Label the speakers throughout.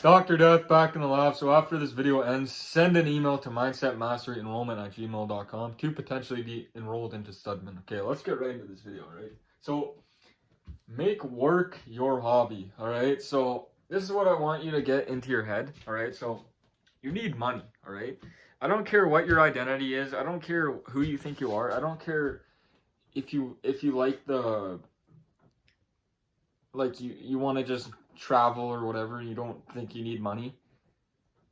Speaker 1: Dr. Death back in the lab. So after this video ends, send an email to mindsetmasteryenrollment@gmail.com to potentially be enrolled into Studman. Okay, let's get right into this video, right? So make work your hobby, all right? So this is what I want you to get into your head, all right? So you need money, all right? I don't care what your identity is. I don't care who you think you are. I don't care if you like you want to just travel or whatever and you don't think you need money.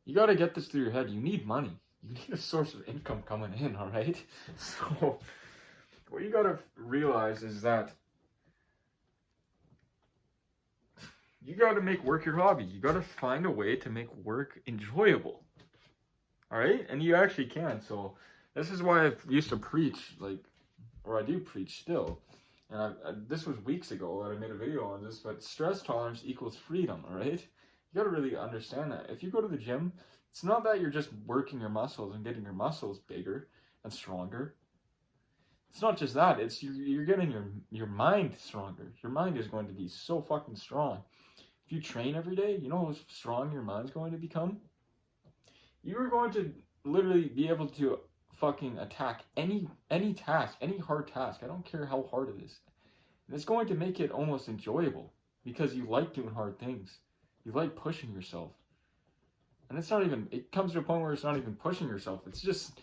Speaker 1: You got to get this through your head. You need money. You need a source of income coming in, all right? So what you got to realize is that you got to make work your hobby. You got to find a way to make work enjoyable. All right? And you actually can. So this is why I used to preach, or I do preach still. And this was weeks ago that I made a video on this, but stress tolerance equals freedom, all right? You got to really understand that. If you go to the gym, it's not that you're just working your muscles and getting your muscles bigger and stronger. It's not just that. It's you're getting your mind stronger. Your mind is going to be so fucking strong. If you train every day, you know how strong your mind's going to become? You're going to literally be able to fucking attack any task, any hard task. I don't care how hard it is. And it's going to make it almost enjoyable because you like doing hard things. You like pushing yourself. And it comes to a point where it's not even pushing yourself. It's just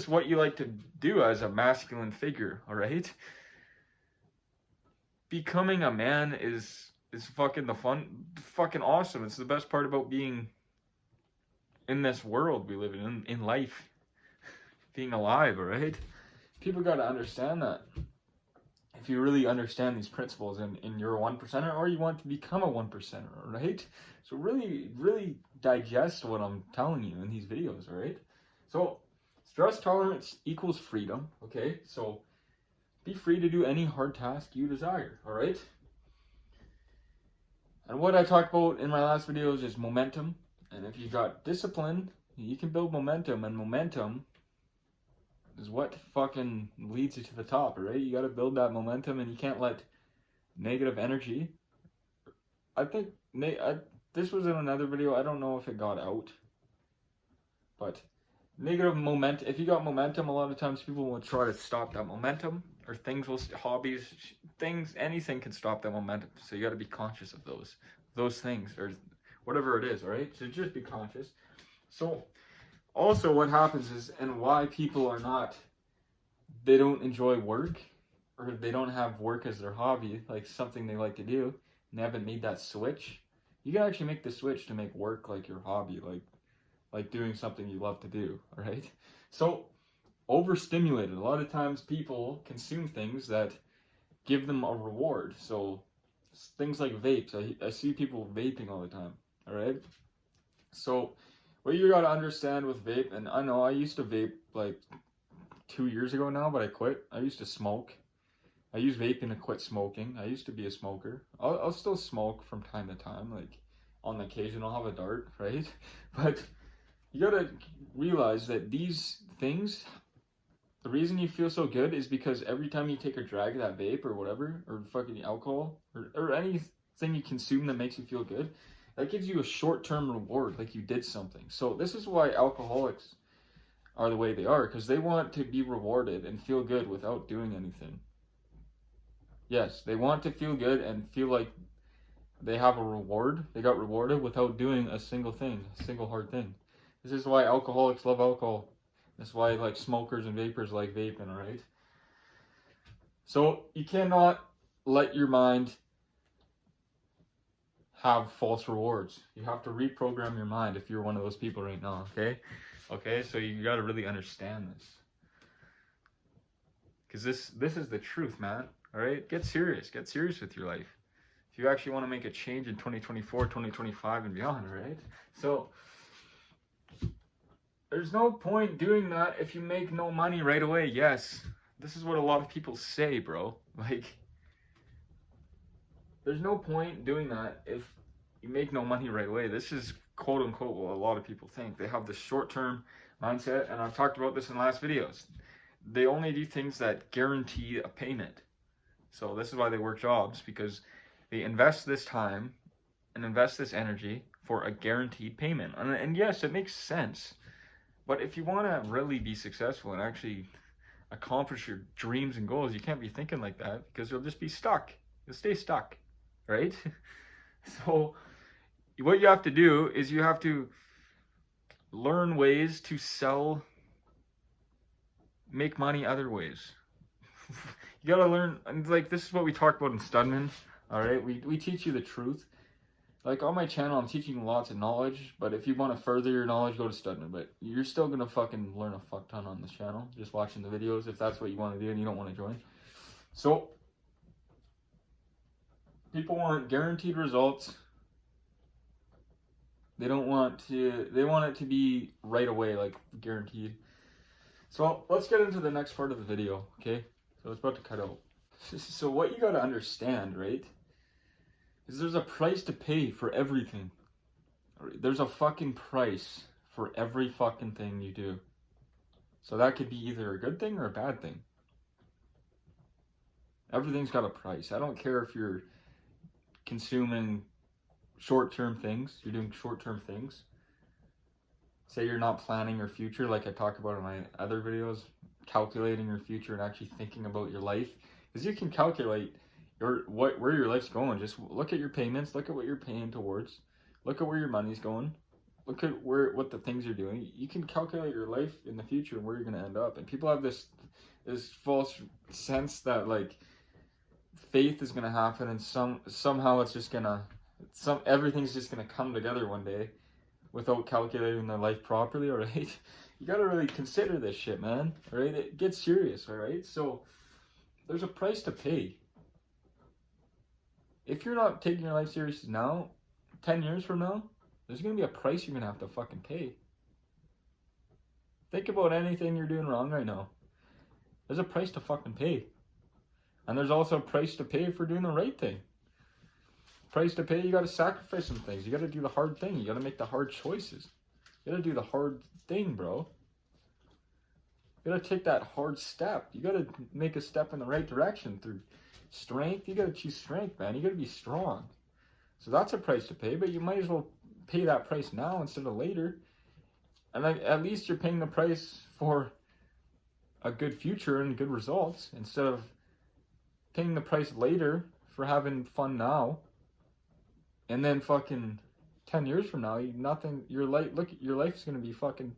Speaker 1: what you like to do as a masculine figure, all right? Becoming a man is fucking fucking awesome. It's the best part about being in this world we live in life, being alive, all right? People got to understand that. If you really understand these principles and you're a 1%er or you want to become a 1%er, right? So really, really digest what I'm telling you in these videos, all right? So stress tolerance equals freedom, okay? So be free to do any hard task you desire, all right? And what I talked about in my last videos is momentum. And if you got discipline, you can build momentum, and momentum is what fucking leads you to the top, right? You got to build that momentum, and you can't let negative energy. I think this was in another video. I don't know if it got out, but negative momentum. If you got momentum, a lot of times people will try to stop that momentum, or hobbies, things, anything can stop that momentum. So you got to be conscious of those things, or whatever it is, all right? So just be conscious. So also what happens is, and why people they don't enjoy work, or they don't have work as their hobby, like something they like to do, and they haven't made that switch. You can actually make the switch to make work like your hobby, like doing something you love to do, all right? So overstimulated. A lot of times people consume things that give them a reward. So things like vapes. I see people vaping all the time, all right? So what you got to understand with vape, and I know I used to vape like 2 years ago now, but I quit. I used to smoke. I use vaping to quit smoking. I used to be a smoker. I'll still smoke from time to time, like on occasion I'll have a dart, right? But you got to realize that these things, the reason you feel so good is because every time you take a drag of that vape or whatever, or fucking alcohol, or anything you consume that makes you feel good, that gives you a short-term reward, like you did something. So this is why alcoholics are the way they are, because they want to be rewarded and feel good without doing anything. Yes, they want to feel good and feel like they have a reward. They got rewarded without doing a single hard thing. This is why alcoholics love alcohol. That's why like smokers and vapors like vaping, all right? So you cannot let your mind have false rewards. You have to reprogram your mind if you're one of those people right now, okay? Okay, so you got to really understand this. Because this is the truth, man, all right? Get serious with your life. If you actually want to make a change in 2024, 2025 and beyond, right? So there's no point doing that if you make no money right away. Yes, this is what a lot of people say, bro. Like, there's no point doing that if you make no money right away. This is quote unquote what a lot of people think. They have this short-term mindset, and I've talked about this in last videos. They only do things that guarantee a payment. So this is why they work jobs, because they invest this time and invest this energy for a guaranteed payment. And yes, it makes sense. But if you want to really be successful and actually accomplish your dreams and goals, you can't be thinking like that, because you'll just be stuck. You'll stay stuck, right? So what you have to do is you have to learn ways to make money other ways. You gotta learn, and like, this is what we talked about in Studman, all right? We teach you the truth. Like, on my channel, I'm teaching you lots of knowledge, but if you want to further your knowledge, go to Studman. But you're still gonna fucking learn a fuck ton on this channel, just watching the videos, if that's what you want to do and you don't want to join. So, people want guaranteed results. They want it to be right away, like guaranteed. So let's get into the next part of the video, okay? So it's about to cut out. So what you gotta understand, right, is there's a price to pay for everything. There's a fucking price for every fucking thing you do. So that could be either a good thing or a bad thing. Everything's got a price. I don't care if you're consuming short-term things, you're doing short-term things. Say you're not planning your future, like I talk about in my other videos, calculating your future and actually thinking about your life. Because you can calculate where your life's going. Just look at your payments, look at what you're paying towards, look at where your money's going, look at what the things you're doing. You can calculate your life in the future and where you're gonna end up. And people have this false sense that like faith is gonna happen and somehow it's just gonna everything's just gonna come together one day without calculating their life properly. All right, you gotta really consider this shit, man. All right, it gets serious. All right, so there's a price to pay. If you're not taking your life serious now, 10 years from now, there's gonna be a price you're gonna have to fucking pay. Think about anything you're doing wrong right now. There's a price to fucking pay. And there's also a price to pay for doing the right thing. Price to pay, you gotta sacrifice some things. You gotta do the hard thing. You gotta make the hard choices. You gotta do the hard thing, bro. You gotta take that hard step. You gotta make a step in the right direction through strength. You gotta choose strength, man. You gotta be strong. So that's a price to pay, but you might as well pay that price now instead of later. And at least you're paying the price for a good future and good results instead of paying the price later for having fun now. And then fucking 10 years from now, your life is gonna be fucking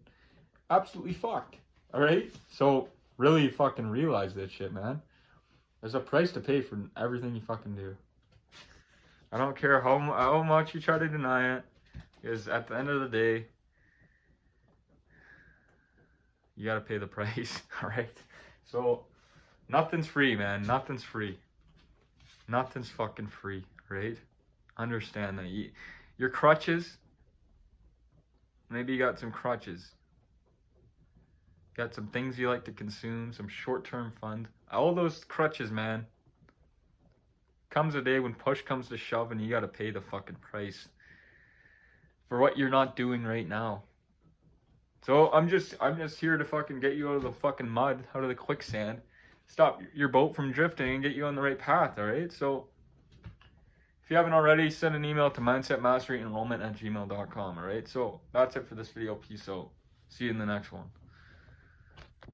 Speaker 1: absolutely fucked. All right? So really fucking realize this shit, man. There's a price to pay for everything you fucking do. I don't care how much you try to deny it, because at the end of the day, you gotta pay the price. All right? So nothing's free, man. Nothing's free. Nothing's fucking free, right? Understand that. Your crutches, maybe you got some crutches. Got some things you like to consume, some short-term fun. All those crutches, man. Comes a day when push comes to shove and you gotta pay the fucking price for what you're not doing right now. So I'm just here to fucking get you out of the fucking mud, out of the quicksand, stop your boat from drifting and get you on the right path, all right? So if you haven't already, send an email to mindsetmasteryenrollment@gmail.com, all right? So that's it for this video. Peace out. See you in the next one.